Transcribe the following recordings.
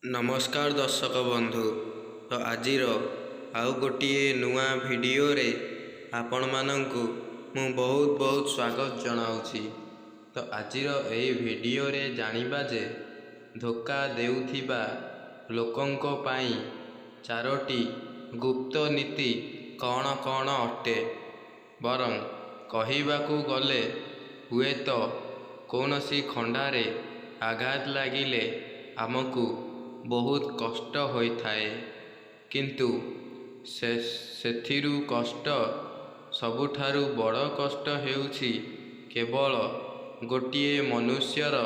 ନମସ୍କାର ଦର୍ଶକ ବନ୍ଧୁ। ତ ଆଜିର ଆଉ ଗୋଟିଏ ନୂଆ ଭିଡ଼ିଓରେ ଆପଣମାନଙ୍କୁ ମୁଁ ବହୁତ ସ୍ୱାଗତ ଜଣାଉଛି। ତ ଆଜିର ଏହି ଭିଡ଼ିଓରେ ଜାଣିବା ଯେ ଧୋକା ଦେଉଥିବା ଲୋକଙ୍କ ପାଇଁ 4ଟି ଗୁପ୍ତ ନୀତି କ'ଣ କ'ଣ ଅଟେ। ବରଂ କହିବାକୁ ଗଲେ ହୁଏତ କୌଣସି ଖଣ୍ଡାରେ ଆଘାତ ଲାଗିଲେ ଆମକୁ ବହୁତ କଷ୍ଟ ହୋଇଥାଏ, କିନ୍ତୁ ସେଥିରୁ ସବୁଠାରୁ ବଡ଼ କଷ୍ଟ ହେଉଛି କେବଳ ଗୋଟିଏ ମନୁଷ୍ୟର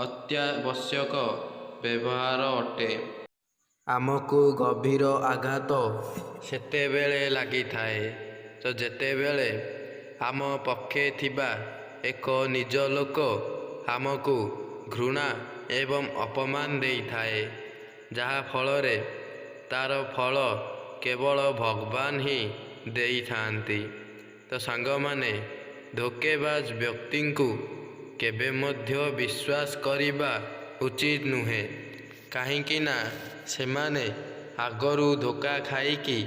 ଅତ୍ୟାବଶ୍ୟକ ବ୍ୟବହାର ଅଟେ। ଆମକୁ ଗଭୀର ଆଘାତ ସେତେବେଳେ ଲାଗିଥାଏ ତ ଯେତେବେଳେ ଆମ ପକ୍ଷେ ଥିବା ଏକ ନିଜ ଲୋକ ଆମକୁ ଘୃଣା ଏବଂ ଅପମାନ ଦେଇଥାଏ, ଯାହା ଫଳରେ ତା'ର ଫଳ କେବଳ ଭଗବାନ ହିଁ ଦେଇଥାନ୍ତି। ତ ସାଙ୍ଗମାନେ, ଧୋକେବାଜ ବ୍ୟକ୍ତିଙ୍କୁ କେବେ ମଧ୍ୟ ବିଶ୍ୱାସ କରିବା ଉଚିତ ନୁହେଁ, କାହିଁକି ନା ସେମାନେ ଆଗରୁ ଧୋକା ଖାଇକି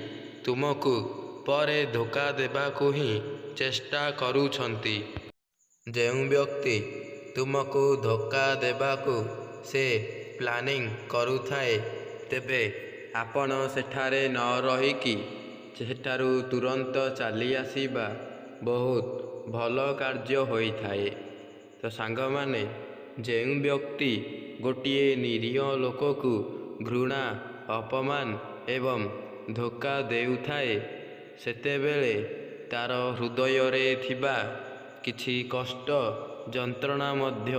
ତୁମକୁ ପରେ ଧୋକା ଦେବାକୁ ହିଁ ଚେଷ୍ଟା କରୁଛନ୍ତି। ଯେଉଁ ବ୍ୟକ୍ତି ତୁମକୁ ଧୋକା ଦେବାକୁ ସେ ପ୍ଲାନିଂ କରୁଥାଏ, ତେବେ ଆପଣ ସେଠାରେ ନ ରହିକି ସେଠାରୁ ତୁରନ୍ତ ଚାଲି ଆସିବା ବହୁତ ଭଲ କାର୍ଯ୍ୟ ହୋଇଥାଏ। ତ ସାଙ୍ଗମାନେ, ଯେଉଁ ବ୍ୟକ୍ତି ଗୋଟିଏ ନିରୀହ ଲୋକକୁ ଘୃଣା, ଅପମାନ ଏବଂ ଧୋକା ଦେଉଥାଏ, ସେତେବେଳେ ତା'ର ହୃଦୟରେ ଥିବା କିଛି କଷ୍ଟ, ଯନ୍ତ୍ରଣା ମଧ୍ୟ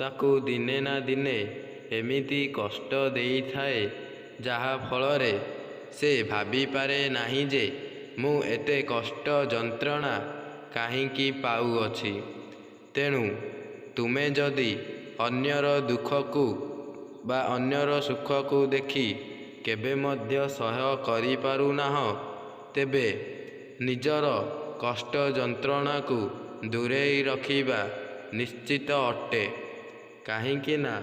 ତାକୁ ଦିନେ ନା ଦିନେ ଏମିତି କଷ୍ଟ ଦେଇଥାଏ, ଯାହା ଫଳରେ ସେ ଭାବିପାରେ ନାହିଁ ଯେ ମୁଁ ଏତେ କଷ୍ଟ ଯନ୍ତ୍ରଣା କାହିଁକି ପାଉଅଛି। ତେଣୁ ତୁମେ ଯଦି ଅନ୍ୟର ଦୁଃଖକୁ ବା ଅନ୍ୟର ସୁଖକୁ ଦେଖି କେବେ ମଧ୍ୟ ସହ୍ୟ କରିପାରୁନାହଁ, ତେବେ ନିଜର କଷ୍ଟ ଯନ୍ତ୍ରଣାକୁ ଦୂରେଇ ରଖିବା ନିଶ୍ଚିତ ଅଟେ। କାହିଁକି ନା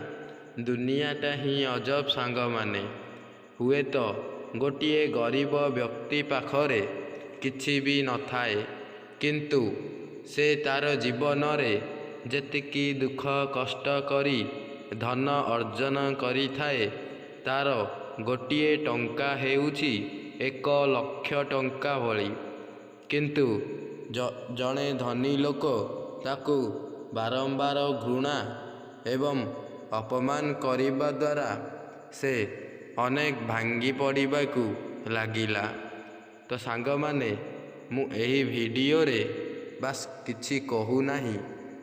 ଦୁନିଆଟା ହିଁ ଅଜବ ସାଙ୍ଗମାନେ। ହୁଏତ ଗୋଟିଏ ଗରିବ ବ୍ୟକ୍ତି ପାଖରେ କିଛି ବି ନଥାଏ, କିନ୍ତୁ ସେ ତା'ର ଜୀବନରେ ଯେତିକି ଦୁଃଖ କଷ୍ଟ କରି ଧନ ଅର୍ଜନ କରିଥାଏ, ତା'ର ଗୋଟିଏ ଟଙ୍କା ହେଉଛି 1,00,000 ଟଙ୍କା ଭଳି। କିନ୍ତୁ ଜଣେ ଧନୀ ଲୋକ ତାକୁ ବାରମ୍ବାର ଘୃଣା ଏବଂ ଅପମାନ କରିବା ଦ୍ୱାରା ସେ ଅନେକ ଭାଙ୍ଗି ପଡ଼ିବାକୁ ଲାଗିଲା। ତ ସାଙ୍ଗମାନେ, ମୁଁ ଏହି ଭିଡ଼ିଓରେ ବାସ୍ କିଛି କହୁନାହିଁ,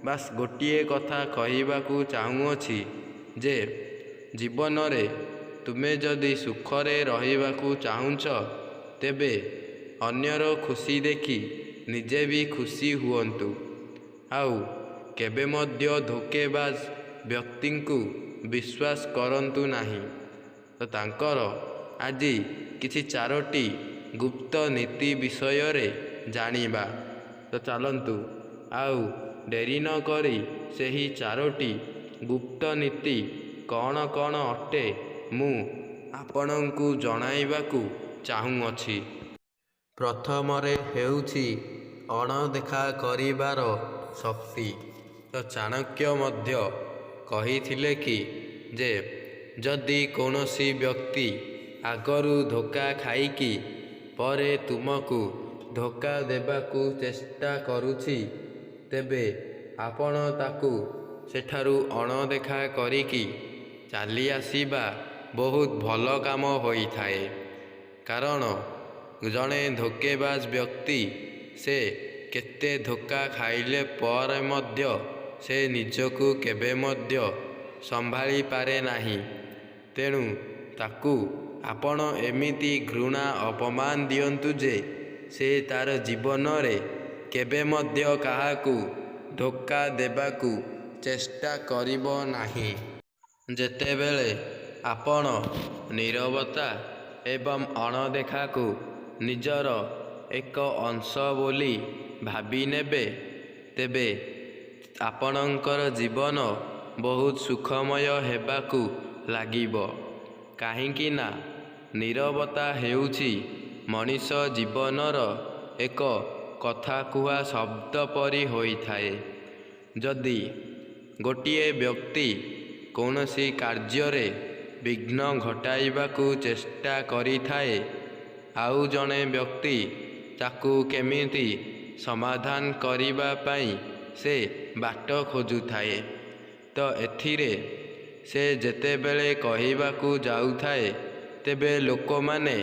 ବାସ୍ ଗୋଟିଏ କଥା କହିବାକୁ ଚାହୁଁଅଛି ଯେ ଜୀବନରେ ତୁମେ ଯଦି ସୁଖରେ ରହିବାକୁ ଚାହୁଁଛ, ତେବେ ଅନ୍ୟର ଖୁସି ଦେଖି ନିଜେ ବି ଖୁସି ହୁଅନ୍ତୁ। ଆଉ କେବେ ମଧ୍ୟ ଧୋକେବାଜ ବ୍ୟକ୍ତିଙ୍କୁ ବିଶ୍ୱାସ କରନ୍ତୁ ନାହିଁ। ତ ତାଙ୍କର ଆଜି କିଛି 4ଟି ଗୁପ୍ତ ନୀତି ବିଷୟରେ ଜାଣିବା। ତ ଚାଲନ୍ତୁ ଆଉ ଡେରି ନ କରି ସେହି 4ଟି ଗୁପ୍ତ ନୀତି କ'ଣ କ'ଣ ଅଟେ ମୁଁ ଆପଣଙ୍କୁ ଜଣାଇବାକୁ ଚାହୁଁଅଛି। ପ୍ରଥମରେ ହେଉଛି ଅଣଦେଖା କରିବାର ଶକ୍ତି। ତ ଚାଣକ୍ୟ ମଧ୍ୟ କହିଥିଲେ କି ଯେ ଯଦି କୌଣସି ବ୍ୟକ୍ତି ଆଗରୁ ଧୋକା ଖାଇକି ପରେ ତୁମକୁ ଧୋକା ଦେବାକୁ ଚେଷ୍ଟା କରୁଛି, ତେବେ ଆପଣ ତାକୁ ସେଠାରୁ ଅଣଦେଖା କରିକି ଚାଲି ଆସିବା ବହୁତ ଭଲ କାମ ହୋଇଥାଏ। କାରଣ ଜଣେ ଧୋକେବାଜ ବ୍ୟକ୍ତି ସେ କେତେ ଧୋକା ଖାଇଲେ ପରେ ମଧ୍ୟ ସେ ନିଜକୁ କେବେ ମଧ୍ୟ ସମ୍ଭାଳି ପାରେ ନାହିଁ। ତେଣୁ ତାକୁ ଆପଣ ଏମିତି ଘୃଣା ଅପମାନ ଦିଅନ୍ତୁ ଯେ ସେ ତା'ର ଜୀବନରେ କେବେ ମଧ୍ୟ କାହାକୁ ଧୋକା ଦେବାକୁ ଚେଷ୍ଟା କରିବ ନାହିଁ। ଯେତେବେଳେ ଆପଣ ନୀରବତା ଏବଂ ଅଣଦେଖାକୁ ନିଜର ଏକ ଅଂଶ ବୋଲି ଭାବିନେବେ, ତେବେ ଆପଣଙ୍କର ଜୀବନ ବହୁତ ସୁଖମୟ ହେବାକୁ ଲାଗିବ। କାହିଁକି ନା ନୀରବତା ହେଉଛି ମଣିଷ ଜୀବନର ଏକ କଥା କୁହା ଶବ୍ଦ ପରି ହୋଇଥାଏ। ଯଦି ଗୋଟିଏ ବ୍ୟକ୍ତି କୌଣସି କାର୍ଯ୍ୟରେ ବିଘ୍ନ ଘଟାଇବାକୁ ଚେଷ୍ଟା କରିଥାଏ, ଆଉ ଜଣେ ବ୍ୟକ୍ତି ତାକୁ କେମିତି ସମାଧାନ କରିବା ପାଇଁ ସେ ବାଟ ଖୋଜୁଥାଏ, ତ ଏଥିରେ ସେ ଯେତେବେଳେ କହିବାକୁ ଯାଉଥାଏ, ତେବେ ଲୋକମାନେ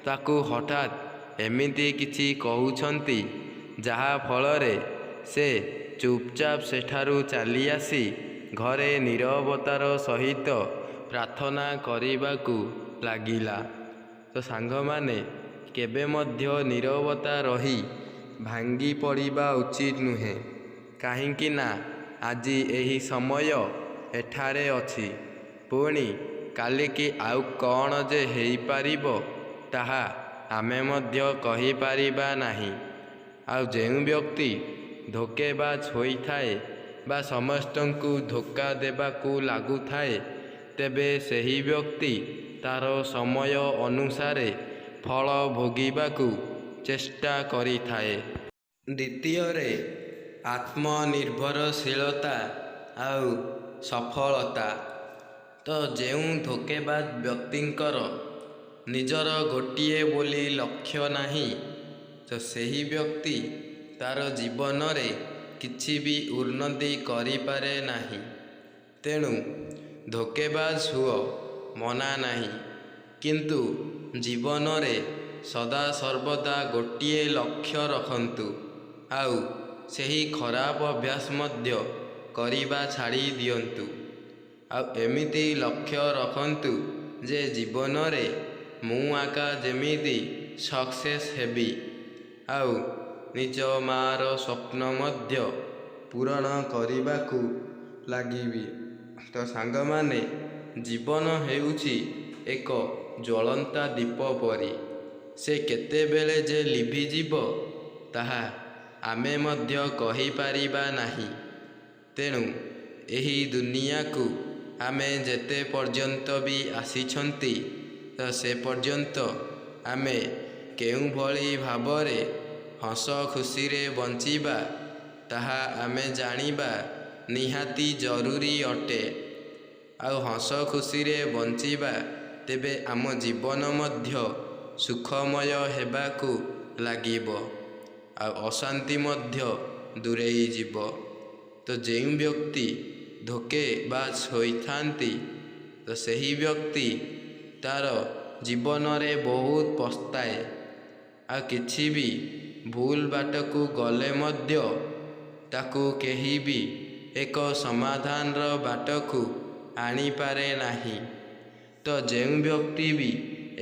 ତାକୁ ହଠାତ୍ ଏମିତି କିଛି କହୁଛନ୍ତି ଯାହା ଫଳରେ ସେ ଚୁପଚାପ ସେଠାରୁ ଚାଲିଆସି ଘରେ ନୀରବତାର ସହିତ ପ୍ରାର୍ଥନା କରିବାକୁ ଲାଗିଲା। ତ ସାଙ୍ଗମାନେ, କେବେ ମଧ୍ୟ ନୀରବତା ରହି ଭାଙ୍ଗି ପଡ଼ିବା ଉଚିତ ନୁହେଁ। କାହିଁକି ନା ଆଜି ଏହି ସମୟ ଏଠାରେ ଅଛି, ପୁଣି କାଲିକି ଆଉ କ'ଣ ଯେ ହେଇପାରିବ ତାହା ଆମେ ମଧ୍ୟ କହିପାରିବା ନାହିଁ। ଆଉ ଯେଉଁ ବ୍ୟକ୍ତି ଧୋକେବାଜ ହୋଇଥାଏ ବା ସମସ୍ତଙ୍କୁ ଧୋକା ଦେବାକୁ ଲାଗୁଥାଏ, ତେବେ ସେହି ବ୍ୟକ୍ତି ତା'ର ସମୟ ଅନୁସାରେ ଫଳ ଭୋଗିବାକୁ ଚେଷ୍ଟା କରିଥାଏ। ଦ୍ୱିତୀୟରେ, ଆତ୍ମନିର୍ଭରଶୀଳତା ଆଉ ସଫଳତା। ତ ଯେଉଁ ଧୋକେବାଜ ବ୍ୟକ୍ତିଙ୍କର ନିଜର ଗୋଟିଏ ବୋଲି ଲକ୍ଷ୍ୟ ନାହିଁ, ତ ସେହି ବ୍ୟକ୍ତି ତା'ର ଜୀବନରେ କିଛି ବି ଉନ୍ନତି କରିପାରେ ନାହିଁ। ତେଣୁ ଧୋକେବାଜ ହୁଅ ମନା ନାହିଁ, କିନ୍ତୁ ଜୀବନରେ ସଦାସର୍ବଦା ଗୋଟିଏ ଲକ୍ଷ୍ୟ ରଖନ୍ତୁ, ଆଉ ସେହି ଖରାପ ଅଭ୍ୟାସ ମଧ୍ୟ କରିବା ଛାଡ଼ି ଦିଅନ୍ତୁ। ଆଉ ଏମିତି ଲକ୍ଷ୍ୟ ରଖନ୍ତୁ ଯେ ଜୀବନରେ ମୁଁ ଆକା ଯେମିତି ସକ୍ସେସ୍ ହେବି, ଆଉ ନିଜ ମା'ର ସ୍ୱପ୍ନ ମଧ୍ୟ ପୂରଣ କରିବାକୁ ଲାଗିବି। ତ ସାଙ୍ଗମାନେ, ଜୀବନ ହେଉଛି ଏକ ଜ୍ୱଳନ୍ତା ଦୀପ ପରି। ସେ କେତେବେଳେ ଯେ ଲିଭିଯିବ ତାହା ଆମେ ମଧ୍ୟ କହିପାରିବା ନାହିଁ। ତେଣୁ ଏହି ଦୁନିଆକୁ ଆମେ ଯେତେ ପର୍ଯ୍ୟନ୍ତ ବି ଆସିଛନ୍ତି, ତ ସେ ପର୍ଯ୍ୟନ୍ତ ଆମେ କେଉଁଭଳି ଭାବରେ ହସ ଖୁସିରେ ବଞ୍ଚିବା ତାହା ଆମେ ଜାଣିବା ନିହାତି ଜରୁରୀ ଅଟେ। ଆଉ ହସ ଖୁସିରେ ବଞ୍ଚିବା, ତେବେ ଆମ ଜୀବନ ମଧ୍ୟ ସୁଖମୟ ହେବାକୁ ଲାଗିବ, ଆଉ ଅଶାନ୍ତି ମଧ୍ୟ ଦୂରେଇ ଯିବ। ତ ଯେଉଁ ବ୍ୟକ୍ତି ଧୋକେବାଜ ହୋଇଥାନ୍ତି, ତ ସେହି ବ୍ୟକ୍ତି ତା'ର ଜୀବନରେ ବହୁତ ପସ୍ତାଏ। ଆଉ କିଛି ବି ଭୁଲ ବାଟକୁ ଗଲେ ମଧ୍ୟ ତାକୁ କେହି ବି ଏକ ସମାଧାନର ବାଟକୁ ଆଣିପାରେ ନାହିଁ। ତ ଯେଉଁ ବ୍ୟକ୍ତି ବି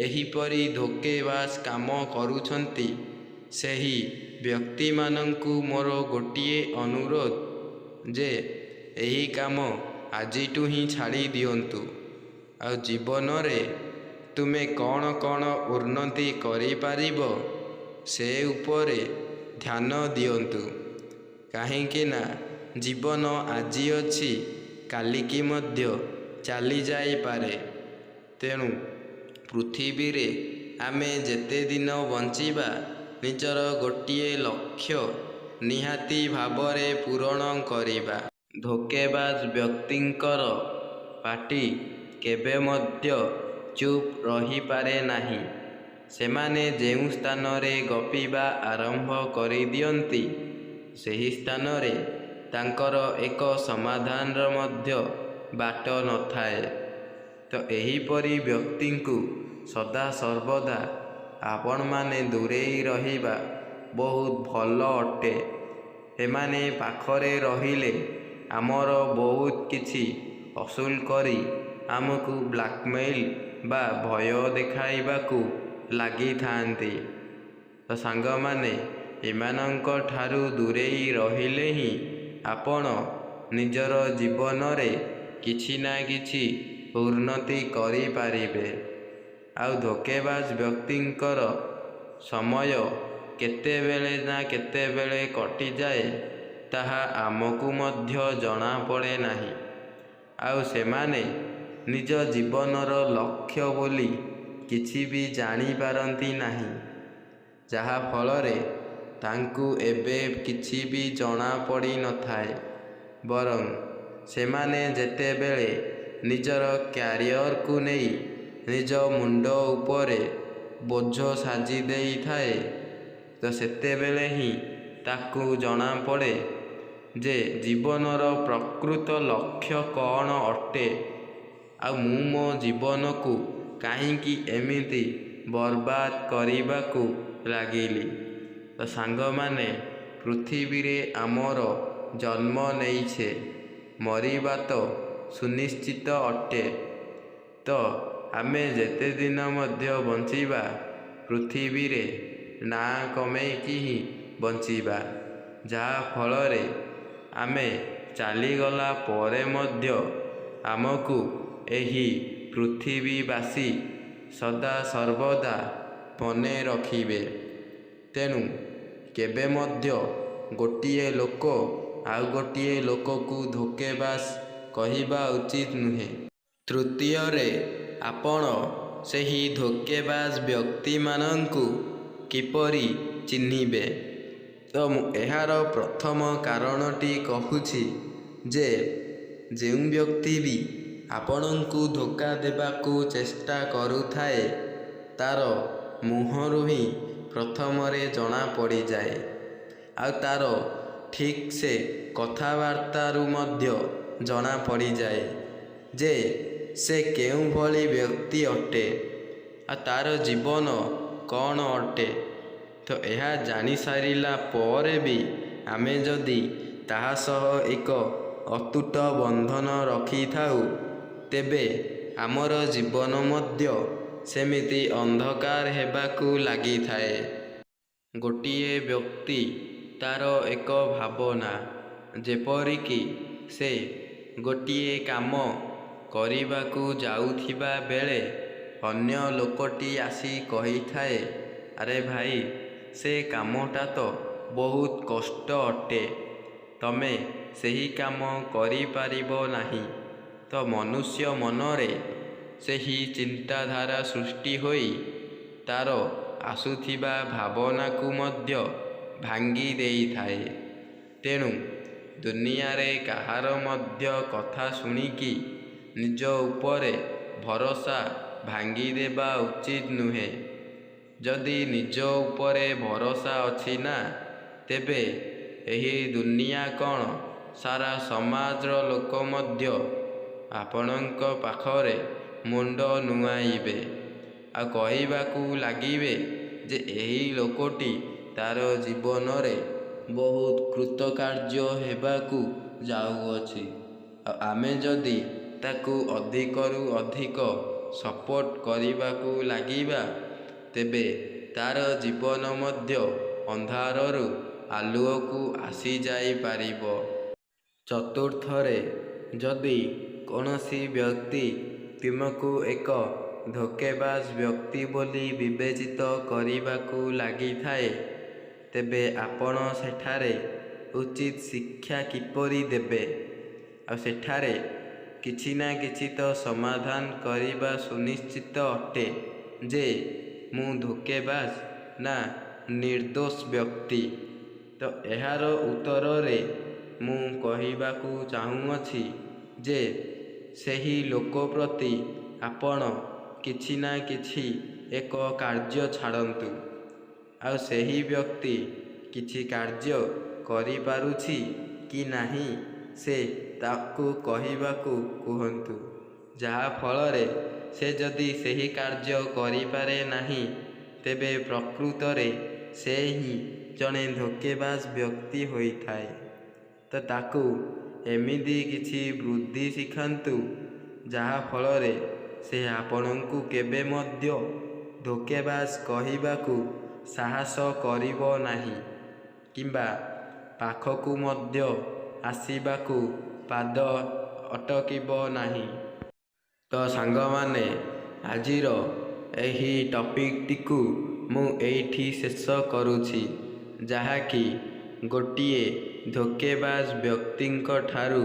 ଏହିପରି ଧୋକେବାଜ କାମ କରୁଛନ୍ତି, ସେହି ବ୍ୟକ୍ତିମାନଙ୍କୁ ମୋର ଗୋଟିଏ ଅନୁରୋଧ ଯେ ଏହି କାମ ଆଜିଠୁ ହିଁ ଛାଡ଼ି ଦିଅନ୍ତୁ, ଆଉ ଜୀବନରେ ତୁମେ କ'ଣ କ'ଣ ଉନ୍ନତି କରିପାରିବ ସେ ଉପରେ ଧ୍ୟାନ ଦିଅନ୍ତୁ। କାହିଁକି ନା ଜୀବନ ଆଜି ଅଛି, କାଲିକି ମଧ୍ୟ ଚାଲିଯାଇପାରେ। ତେଣୁ ପୃଥିବୀରେ ଆମେ ଯେତେ ଦିନ ବଞ୍ଚିବା, ନିଜର ଗୋଟିଏ ଲକ୍ଷ୍ୟ ନିହାତି ଭାବରେ ପୂରଣ କରିବା। ଧୋକେବାଜ ବ୍ୟକ୍ତିଙ୍କର ପାଟି କେବେ ମଧ୍ୟ ଚୁପ୍ ରହିପାରେ ନାହିଁ। ସେମାନେ ଯେଉଁ ସ୍ଥାନରେ ଗପିବା ଆରମ୍ଭ କରିଦିଅନ୍ତି, ସେହି ସ୍ଥାନରେ ତାଙ୍କର ଏକ ସମାଧାନର ମଧ୍ୟ ବାଟ ନଥାଏ। ତ ଏହିପରି ବ୍ୟକ୍ତିଙ୍କୁ ସଦାସର୍ବଦା ଆପଣମାନେ ଦୂରେଇ ରହିବା ବହୁତ ଭଲ ଅଟେ। ଏମାନେ ପାଖରେ ରହିଲେ ଆମର ବହୁତ କିଛି ଅସୁଲ କରି ଆମକୁ ବ୍ଲାକମେଲ୍ ବା ଭୟ ଦେଖାଇବାକୁ ଲାଗିଥାନ୍ତି। ତ ସାଙ୍ଗମାନେ, ଏମାନଙ୍କ ଠାରୁ ଦୂରେଇ ରହିଲେ ହିଁ ଆପଣ ନିଜର ଜୀବନରେ କିଛି ନା କିଛି ଉନ୍ନତି କରିପାରିବେ। ଆଉ ଧୋକେବାଜ ବ୍ୟକ୍ତିଙ୍କର ସମୟ କେତେବେଳେ ନା କେତେବେଳେ କଟିଯାଏ, ତାହା ଆମକୁ ମଧ୍ୟ ଜଣାପଡ଼େ ନାହିଁ। ଆଉ ସେମାନେ ନିଜ ଜୀବନର ଲକ୍ଷ୍ୟ ବୋଲି କିଛି ବି ଜାଣିପାରନ୍ତି ନାହିଁ, ଯାହା ଫଳରେ ତାଙ୍କୁ ଏବେ କିଛି ବି ଜଣା ପଡ଼ିନଥାଏ। ବରଂ ସେମାନେ ଯେତେବେଳେ ନିଜର କ୍ୟାରିୟରକୁ ନେଇ ନିଜ ମୁଣ୍ଡ ଉପରେ ବୋଝ ସାଜି ଦେଇଥାଏ, ତ ସେତେବେଳେ ହିଁ ତାକୁ ଜଣାପଡ଼େ ଯେ ଜୀବନର ପ୍ରକୃତ ଲକ୍ଷ୍ୟ କ'ଣ ଅଟେ, ଆଉ ମୁଁ ମୋ ଜୀବନକୁ କାହିଁକି ଏମିତି ବର୍ବାଦ କରିବାକୁ ଲାଗିଲି। ତ ସାଙ୍ଗମାନେ, ପୃଥିବୀରେ ଆମର ଜନ୍ମ ନେଇଛେ, ମରିବା ତ ସୁନିଶ୍ଚିତ ଅଟେ। ତ ଆମେ ଯେତେ ଦିନ ମଧ୍ୟ ବଞ୍ଚିବା, ପୃଥିବୀରେ ନାଁ କମେଇକି ହିଁ ବଞ୍ଚିବା, ଯାହା ଫଳରେ ଆମେ ଚାଲିଗଲା ପରେ ମଧ୍ୟ ଆମକୁ ଏହି ପୃଥିବୀବାସୀ ସଦା ସର୍ବଦା ମନେ ରଖିବେ। ତେଣୁ କେବେ ମଧ୍ୟ ଗୋଟିଏ ଲୋକ ଆଉ ଗୋଟିଏ ଲୋକକୁ ଧୋକେବାଜ କହିବା ଉଚିତ ନୁହେଁ। ତୃତୀୟରେ, ଆପଣ ସେହି ଧୋକେବାଜ ବ୍ୟକ୍ତିମାନଙ୍କୁ କିପରି ଚିହ୍ନିବେ? ତ ମୁଁ ଏହାର ପ୍ରଥମ କାରଣଟି କହୁଛି ଯେ ଯେଉଁ ବ୍ୟକ୍ତି ବି ଆପଣଙ୍କୁ ଧୋକା ଦେବାକୁ ଚେଷ୍ଟା କରୁଥାଏ, ତା'ର ମୁହଁରୁ ହିଁ ପ୍ରଥମରେ ଜଣା ପଡ଼ିଯାଏ, ଆଉ ତା'ର ଠିକ୍ ସେ କଥାବାର୍ତ୍ତାରୁ ମଧ୍ୟ ଜଣା ପଡ଼ିଯାଏ ଯେ ସେ କେଉଁଭଳି ବ୍ୟକ୍ତି ଅଟେ, ଆଉ ତା'ର ଜୀବନ କ'ଣ ଅଟେ। ତ ଏହା ଜାଣିସାରିଲା ପରେ ବି ଆମେ ଯଦି ତାହା ସହ ଏକ ଅତୁଟ ବନ୍ଧନ ରଖିଥାଉ, ତେବେ ଆମର ଜୀବନ ମଧ୍ୟ ସେମିତି ଅନ୍ଧକାର ହେବାକୁ ଲାଗିଥାଏ। ଗୋଟିଏ ବ୍ୟକ୍ତି ତା'ର ଏକ ଭାବନା, ଯେପରିକି ସେ ଗୋଟିଏ କାମ କରିବାକୁ ଯାଉଥିବା ବେଳେ ଅନ୍ୟ ଲୋକଟି ଆସି କହିଥାଏ, ଆରେ ଭାଇ, ସେ କାମଟା ତ ବହୁତ କଷ୍ଟ ଅଟେ, ତମେ ସେହି କାମ କରିପାରିବ ନାହିଁ। ତ ମନୁଷ୍ୟ ମନରେ ସେହି ଚିନ୍ତାଧାରା ସୃଷ୍ଟି ହୋଇ ତା'ର ଆସୁଥିବା ଭାବନାକୁ ମଧ୍ୟ ଭାଙ୍ଗି ଦେଇଥାଏ। ତେଣୁ ଦୁନିଆରେ କାହାର ମଧ୍ୟ କଥା ଶୁଣିକି ନିଜ ଉପରେ ଭରସା ଭାଙ୍ଗିଦେବା ଉଚିତ ନୁହେଁ। ଯଦି ନିଜ ଉପରେ ଭରସା ଅଛି ନା, ତେବେ ଏହି ଦୁନିଆ କ'ଣ, ସାରା ସମାଜର ଲୋକ ମଧ୍ୟ ଆପଣଙ୍କ ପାଖରେ ମୁଣ୍ଡ ନୁଆଁଇବେ, ଆଉ କହିବାକୁ ଲାଗିବେ ଯେ ଏହି ଲୋକଟି ତା'ର ଜୀବନରେ ବହୁତ କୃତକାର୍ଯ୍ୟ ହେବାକୁ ଯାଉଅଛି, ଆଉ ଆମେ ଯଦି ତାକୁ ଅଧିକରୁ ଅଧିକ ସପୋର୍ଟ କରିବାକୁ ଲାଗିବା, ତେବେ ତା'ର ଜୀବନ ମଧ୍ୟ ଅନ୍ଧାରରୁ ଆଲୁଅକୁ ଆସିଯାଇପାରିବ। ଚତୁର୍ଥରେ, ଯଦି କୌଣସି ବ୍ୟକ୍ତି ତୁମକୁ ଏକ ଧୋକେବାଜ ବ୍ୟକ୍ତି ବୋଲି ବିବେଚିତ କରିବାକୁ ଲାଗିଥାଏ, ତେବେ ଆପଣ ସେଠାରେ ଉଚିତ ଶିକ୍ଷା କିପରି ଦେବେ, ଆଉ ସେଠାରେ କିଛି ନା କିଛି ତ ସମାଧାନ କରିବା ସୁନିଶ୍ଚିତ ଅଟେ ଯେ ମୁଁ ଧୋକେବାଜ ନା ନିର୍ଦ୍ଦୋଷ ବ୍ୟକ୍ତି। ତ ଏହାର ଉତ୍ତରରେ ମୁଁ କହିବାକୁ ଚାହୁଁଅଛି ଯେ ସେହି ଲୋକ ପ୍ରତି ଆପଣ କିଛି ନା କିଛି ଏକ କାର୍ଯ୍ୟ ଛାଡ଼ନ୍ତୁ, ଆଉ ସେହି ବ୍ୟକ୍ତି କିଛି କାର୍ଯ୍ୟ କରିପାରୁଛି କି ନାହିଁ ସେ ତାକୁ କହିବାକୁ କୁହନ୍ତୁ, ଯାହା ଫଳରେ ସେ ଯଦି ସେହି କାର୍ଯ୍ୟ କରିପାରେ ନାହିଁ, ତେବେ ପ୍ରକୃତରେ ସେ ହିଁ ଜଣେ ଧୋକେବାଜ ବ୍ୟକ୍ତି ହୋଇଥାଏ। ତ ତାକୁ ଏମିତି କିଛି ବୁଦ୍ଧି ଶିଖାନ୍ତୁ, ଯାହା ଫଳରେ ସେ ଆପଣଙ୍କୁ କେବେ ମଧ୍ୟ ଧୋକେବାଜ କହିବାକୁ ସାହସ କରିବ ନାହିଁ, କିମ୍ବା ପାଖକୁ ମଧ୍ୟ ଆସିବାକୁ ପାଦ ଅଟକିବ ନାହିଁ। ତ ସାଙ୍ଗମାନେ, ଆଜିର ଏହି ଟପିକଟିକୁ ମୁଁ ଏଇଠି ଶେଷ କରୁଛି, ଯାହାକି ଗୋଟିଏ ଧୋକେବାଜ ବ୍ୟକ୍ତିଙ୍କ ଠାରୁ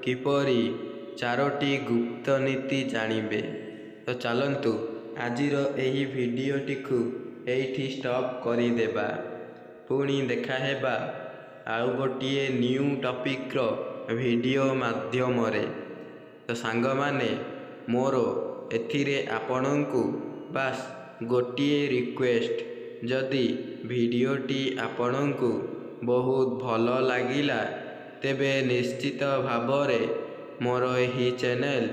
କିପରି 4ଟି ଗୁପ୍ତ ନୀତି ଜାଣିବେ। ତ ଚାଲନ୍ତୁ ଆଜିର ଏହି ଭିଡ଼ିଓଟିକୁ ଏଇଠି ଷ୍ଟପ୍ କରିଦେବା। ପୁଣି ଦେଖା ହେବା ଆଉ ଗୋଟିଏ ନ୍ୟୁ ଟପିକ୍ର ଭିଡ଼ିଓ ମାଧ୍ୟମରେ। ତ ସାଙ୍ଗମାନେ, ମୋର ଏଥିରେ ଆପଣଙ୍କୁ ବାସ୍ ଗୋଟିଏ ରିକ୍ୱେଷ୍ଟ, ଯଦି ଭିଡ଼ିଓଟି ଆପଣଙ୍କୁ ବହୁତ ଭଲ ଲାଗିଲା ତେବେ ନିଶ୍ଚିତ ଭାବରେ ମୋର ଏହି ଚ୍ୟାନେଲ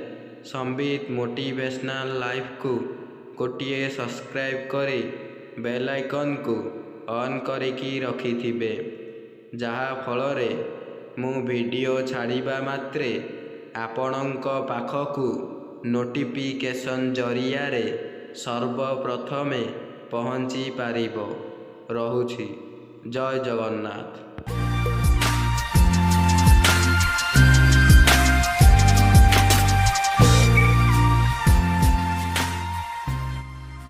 ସମ୍ବିତ ମୋଟିଭେସନାଲ ଲାଇଫକୁ ଗୋଟିଏ ସବସ୍କ୍ରାଇବ୍ କରି ବେଲ୍ ଆଇକନ୍କୁ ଅନ୍ କରିକି ରଖିଥିବେ, ଯାହା ଫଳରେ ମୁଁ ଭିଡ଼ିଓ ଛାଡ଼ିବା ମାତ୍ରେ ଆପଣଙ୍କ ପାଖକୁ ନୋଟିଫିକେସନ୍ ଜରିଆରେ ସର୍ବପ୍ରଥମେ ପହଞ୍ଚି ପାରିବ। ରହୁଛି। ଜୟ ଜଗନ୍ନାଥ।